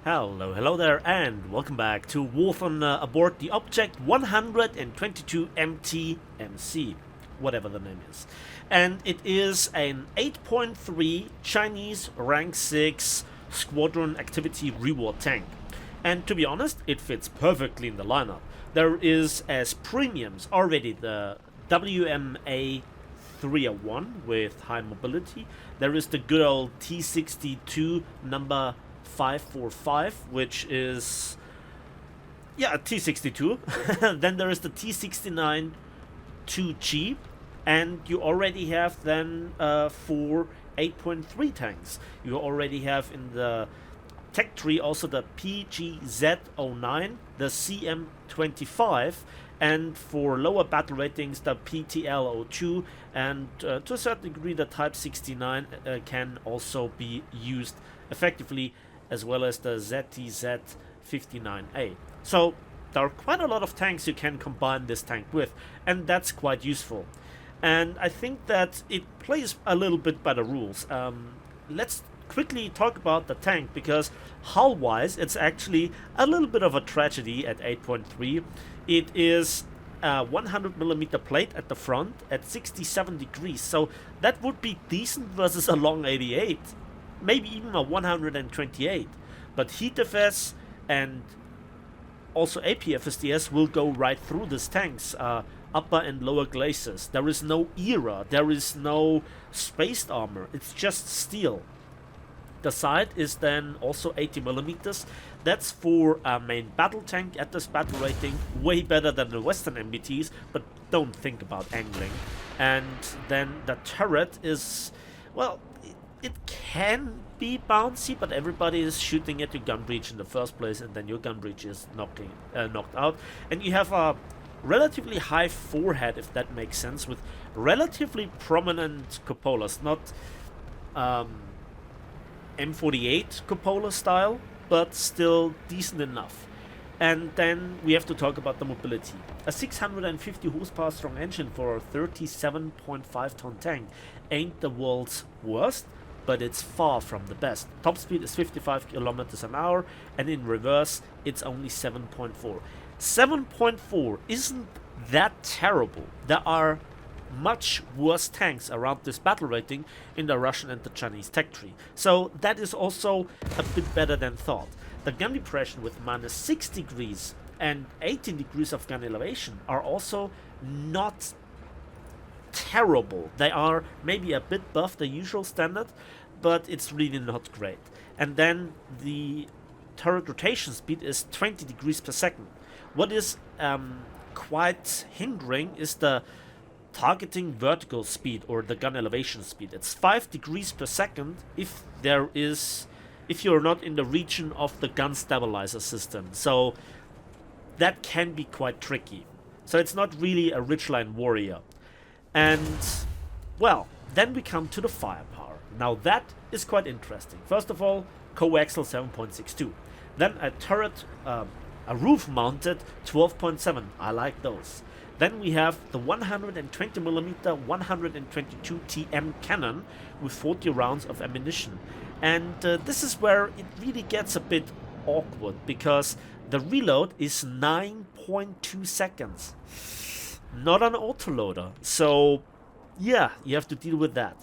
Hello there, and welcome back to Wolf on aboard the Object 122 MTMC, whatever the name is. And it is an 8.3 Chinese rank 6 squadron activity reward tank. And to be honest, it fits perfectly in the lineup. There is as premiums already the WMA 301 with high mobility. There is the good old T62 number 545, which is a T62. Then there is the T69 2G, and you already have then 4 8.3 tanks. You already have in the tech tree also the PGZ09, the CM25, and for lower battle ratings the PTL02, and to a certain degree the Type 69 can also be used effectively, as well as the ZTZ59A. So there are quite a lot of tanks you can combine this tank with, and that's quite useful. And I think that it plays a little bit by the rules. Let's quickly talk about the tank, because hull-wise it's actually a little bit of a tragedy at 8.3. It is a 100mm plate at the front at 67 degrees, so that would be decent versus a long 88. Maybe even a 128, but HEATFS and also APFSDS will go right through these tanks, upper and lower glacis. There is no era, there is no spaced armor, it's just steel. The sight is then also 80mm. That's for a main battle tank at this battle rating, way better than the Western MBTs, but don't think about angling. And then the turret is, well, it can be bouncy, but everybody is shooting at your gun breech in the first place, and then your gun breech is knocked out. And you have a relatively high forehead, if that makes sense, with relatively prominent cupolas, not M48 cupola style, but still decent enough. And then we have to talk about the mobility. A 650 horsepower strong engine for a 37.5 ton tank ain't the world's worst, but it's far from the best. Top speed is 55 kilometers an hour, and in reverse it's only 7.4. 7.4 isn't that terrible. There are much worse tanks around this battle rating in the Russian and the Chinese tech tree, so that is also a bit better than thought. The gun depression with minus 6 degrees and 18 degrees of gun elevation are also not terrible. They are maybe a bit above the usual standard, but it's really not great. And then the turret rotation speed is 20 degrees per second. What is quite hindering is the targeting vertical speed, or the gun elevation speed. It's 5 degrees per second if you're not in the region of the gun stabilizer system. So that can be quite tricky. So it's not really a ridgeline warrior. And well, then we come to the firepower. Now that is quite interesting. First of all, coaxial 7.62. Then a turret, a roof mounted 12.7. I like those. Then we have the 120mm 122 TM cannon with 40 rounds of ammunition. And this is where it really gets a bit awkward, because the reload is 9.2 seconds. Not an autoloader. So yeah, you have to deal with that.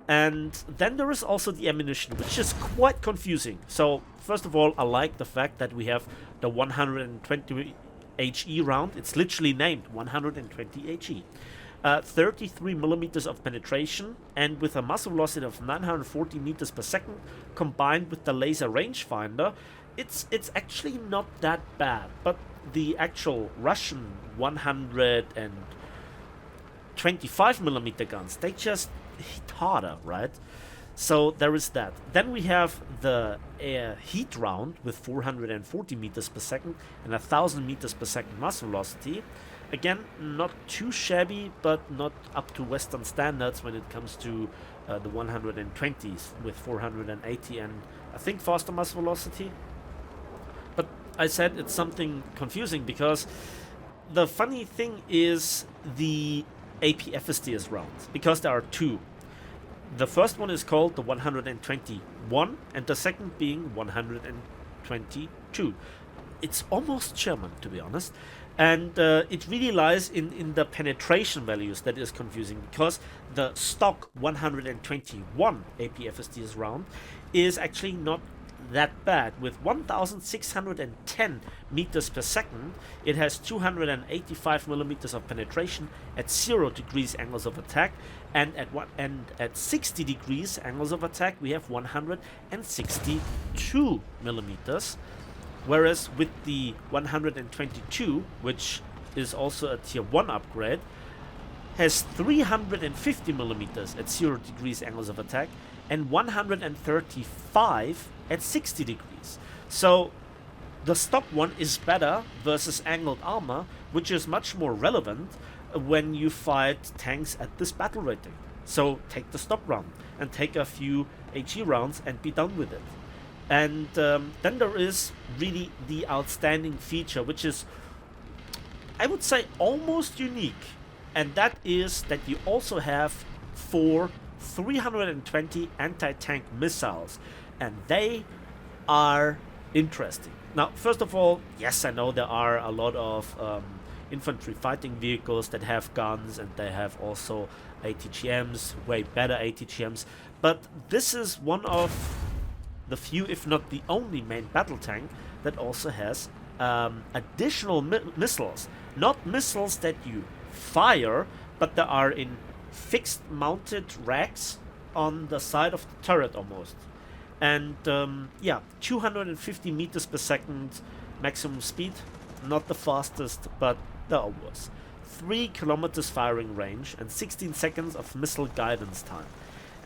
And then there is also the ammunition, which is quite confusing. So first of all, I like the fact that we have the 120 HE round. It's literally named 120 HE. 33 millimeters of penetration, and with a muzzle velocity of 940 meters per second, combined with the laser rangefinder, it's actually not that bad. But the actual Russian 125 millimeter guns, they just hit harder, right? So there is that. Then we have the heat round with 440 meters per second and 1000 meters per second muzzle velocity. Again, not too shabby, but not up to Western standards when it comes to the 120s with 480 and I think faster muzzle velocity. But I said it's something confusing, because the funny thing is the APFSDS rounds, because there are two. The first one is called the 121, and the second being 122. It's almost German, to be honest. And it really lies in the penetration values that is confusing, because the stock 121 APFSDS round is actually not that bad. With 1610 meters per second, it has 285 millimeters of penetration at 0 degrees angles of attack, and at 60 degrees angles of attack we have 162 millimeters. Whereas with the 122, which is also a tier 1 upgrade, has 350 millimeters at 0 degrees angles of attack and 135 at 60 degrees. So the stock one is better versus angled armor, which is much more relevant when you fight tanks at this battle rating. So take the stock round and take a few HE rounds and be done with it. And then there is really the outstanding feature, which is, I would say, almost unique, and that is that you also have 4 320 anti-tank missiles, and they are interesting. Now, first of all, yes, I know there are a lot of infantry fighting vehicles that have guns, and they have also ATGMs, way better ATGMs, but this is one of the few, if not the only, main battle tank that also has additional missiles. Not missiles that you fire, but they are in fixed mounted racks on the side of the turret almost. And yeah, 250 meters per second maximum speed, not the fastest, but there was 3 kilometers firing range and 16 seconds of missile guidance time.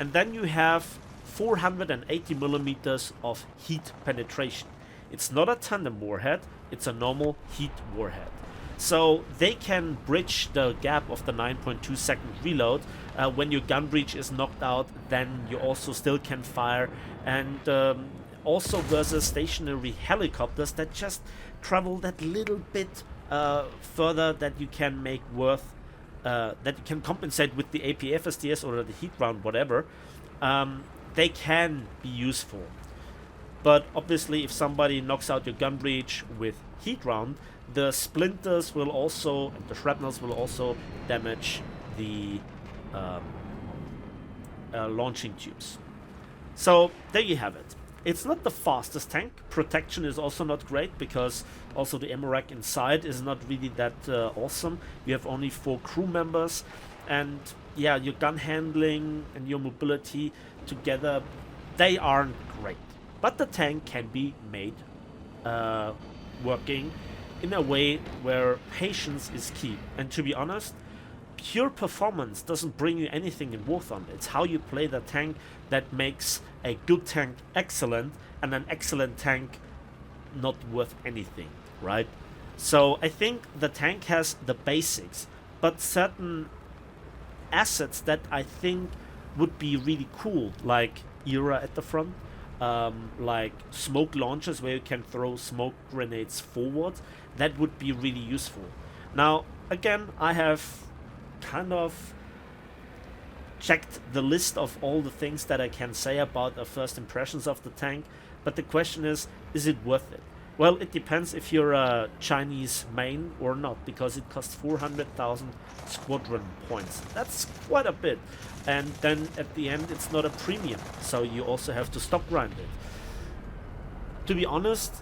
And then you have 480 millimeters of heat penetration. It's not a tandem warhead, it's a normal heat warhead. So they can bridge the gap of the 9.2 second reload. When your gun breech is knocked out, then you also still can fire. And also versus stationary helicopters that just travel that little bit further, that you can make worth, that you can compensate with the APFSDS or the heat round, whatever. They can be useful. But obviously, if somebody knocks out your gun breech with heat round, the splinters will also, and the shrapnels will also damage the launching tubes. So there you have it. It's not the fastest tank. Protection is also not great, because also the ammo rack inside is not really that awesome. You have only 4 crew members, and yeah, your gun handling and your mobility together, they aren't great. But the tank can be made working in a way where patience is key. And to be honest, pure performance doesn't bring you anything in Warthon. It's how you play the tank that makes a good tank excellent, and an excellent tank not worth anything, right? So I think the tank has the basics, but certain assets that I think would be really cool, like ERA at the front, like smoke launchers where you can throw smoke grenades forward, that would be really useful. Now, again, I have kind of checked the list of all the things that I can say about the first impressions of the tank, but the question is it worth it? Well, it depends if you're a Chinese main or not, because it costs 400,000 squadron points. That's quite a bit. And then at the end, it's not a premium, so you also have to stock grind it. To be honest,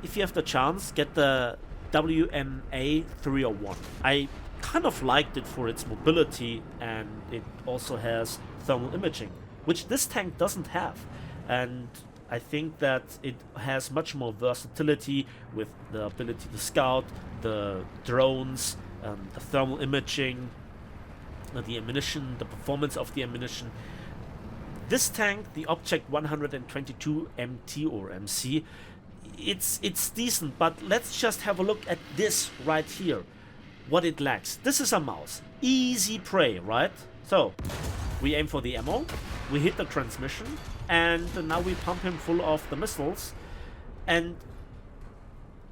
if you have the chance, get the WMA 301. I kind of liked it for its mobility, and it also has thermal imaging, which this tank doesn't have. And I think that it has much more versatility with the ability to scout, the drones, the thermal imaging, the ammunition, the performance of the ammunition. This tank, the Object 122 MT or MC, it's decent, but let's just have a look at this right here, what it lacks. This is a mouse. Easy prey, right? So, we aim for the ammo, we hit the transmission, and now we pump him full of the missiles. And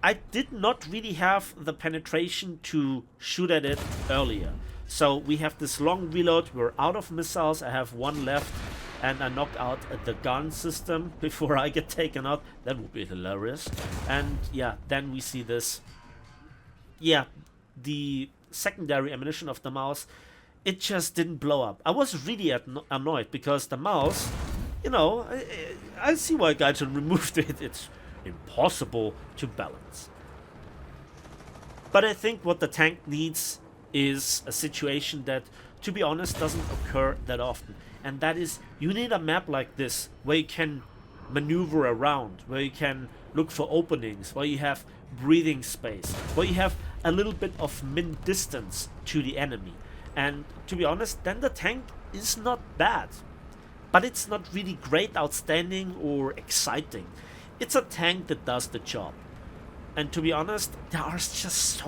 I did not really have the penetration to shoot at it earlier. So we have this long reload, we're out of missiles, I have one left, and I knock out the gun system before I get taken out. That would be hilarious. And yeah, then we see this. Yeah, the secondary ammunition of the mouse, it just didn't blow up. I was really annoyed because the mouse, you know, I see why Gaijin removed it. It's impossible to balance. But I think what the tank needs is a situation that, to be honest, doesn't occur that often. And that is, you need a map like this where you can maneuver around, where you can look for openings, where you have breathing space, where you have a little bit of min distance to the enemy. And to be honest, then the tank is not bad. But it's not really great, outstanding, or exciting. It's a tank that does the job. And to be honest, there are just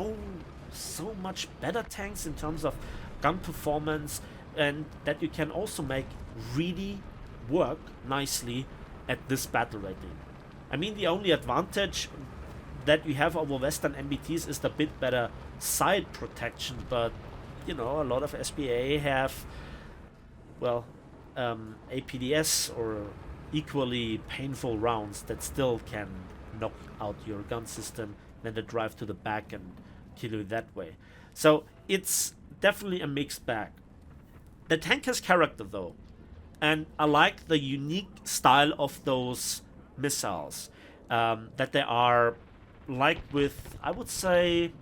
so much better tanks in terms of gun performance, and that you can also make really work nicely at this battle rating. I mean, the only advantage that you have over Western MBTs is the bit better side protection, but you know, a lot of SBA have, well, APDS or equally painful rounds that still can knock out your gun system, then they drive to the back and kill you that way. So it's definitely a mixed bag. The tank has character though, and I like the unique style of those missiles, that they are like with, I would say,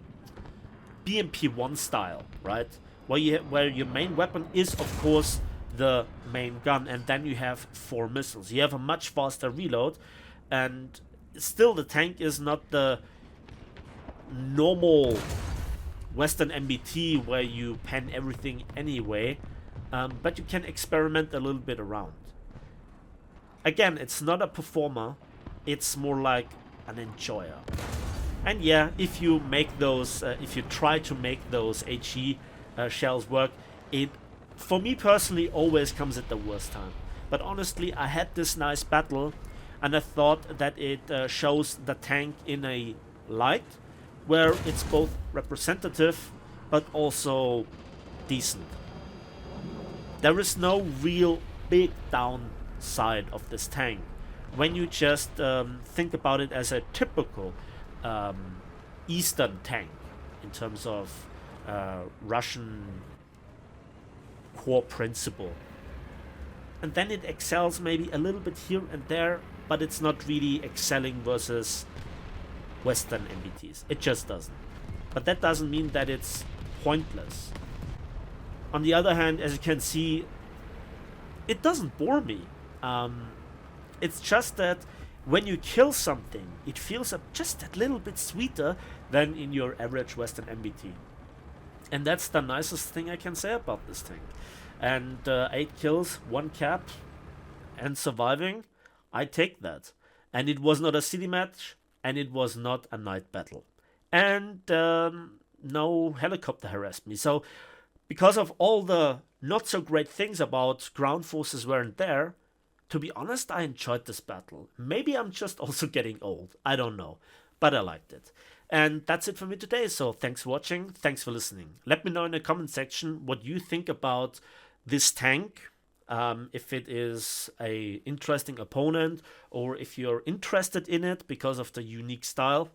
BMP-1 style, right? Where your main weapon is, of course, the main gun, and then you have 4 missiles. You have a much faster reload, and still the tank is not the normal Western MBT where you pen everything anyway, but you can experiment a little bit around. Again, it's not a performer, it's more like an enjoyer. And yeah, if you make those, if you try to make those HE shells work, it, for me personally, always comes at the worst time. But honestly, I had this nice battle, and I thought that it shows the tank in a light where it's both representative but also decent. There is no real big downside of this tank when you just think about it as a typical Eastern tank in terms of Russian core principle. And then it excels maybe a little bit here and there, but it's not really excelling versus Western MBTs. It just doesn't. But that doesn't mean that it's pointless. On the other hand, as you can see, it doesn't bore me. It's just that when you kill something, it feels just a little bit sweeter than in your average Western MBT. And that's the nicest thing I can say about this tank. And 8 kills, 1 cap, and surviving, I take that. And it was not a city match, and it was not a night battle. And no helicopter harassed me. So, because of all the not so great things about ground forces weren't there, to be honest, I enjoyed this battle. Maybe I'm just also getting old. I don't know. But I liked it. And that's it for me today. So thanks for watching. Thanks for listening. Let me know in the comment section what you think about this tank. If it is a interesting opponent, or if you're interested in it because of the unique style.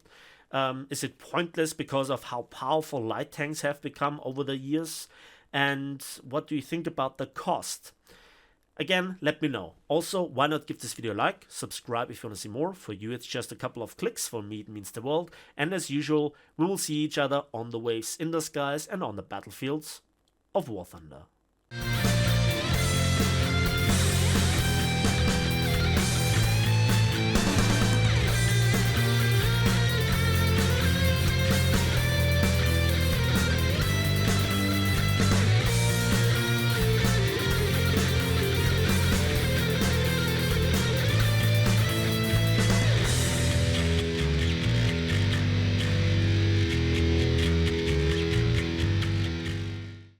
Is it pointless because of how powerful light tanks have become over the years? And what do you think about the cost? Again, let me know. Also, why not give this video a like, subscribe if you want to see more. For you, it's just a couple of clicks. For me, it means the world. And as usual, we will see each other on the waves in the skies and on the battlefields of War Thunder.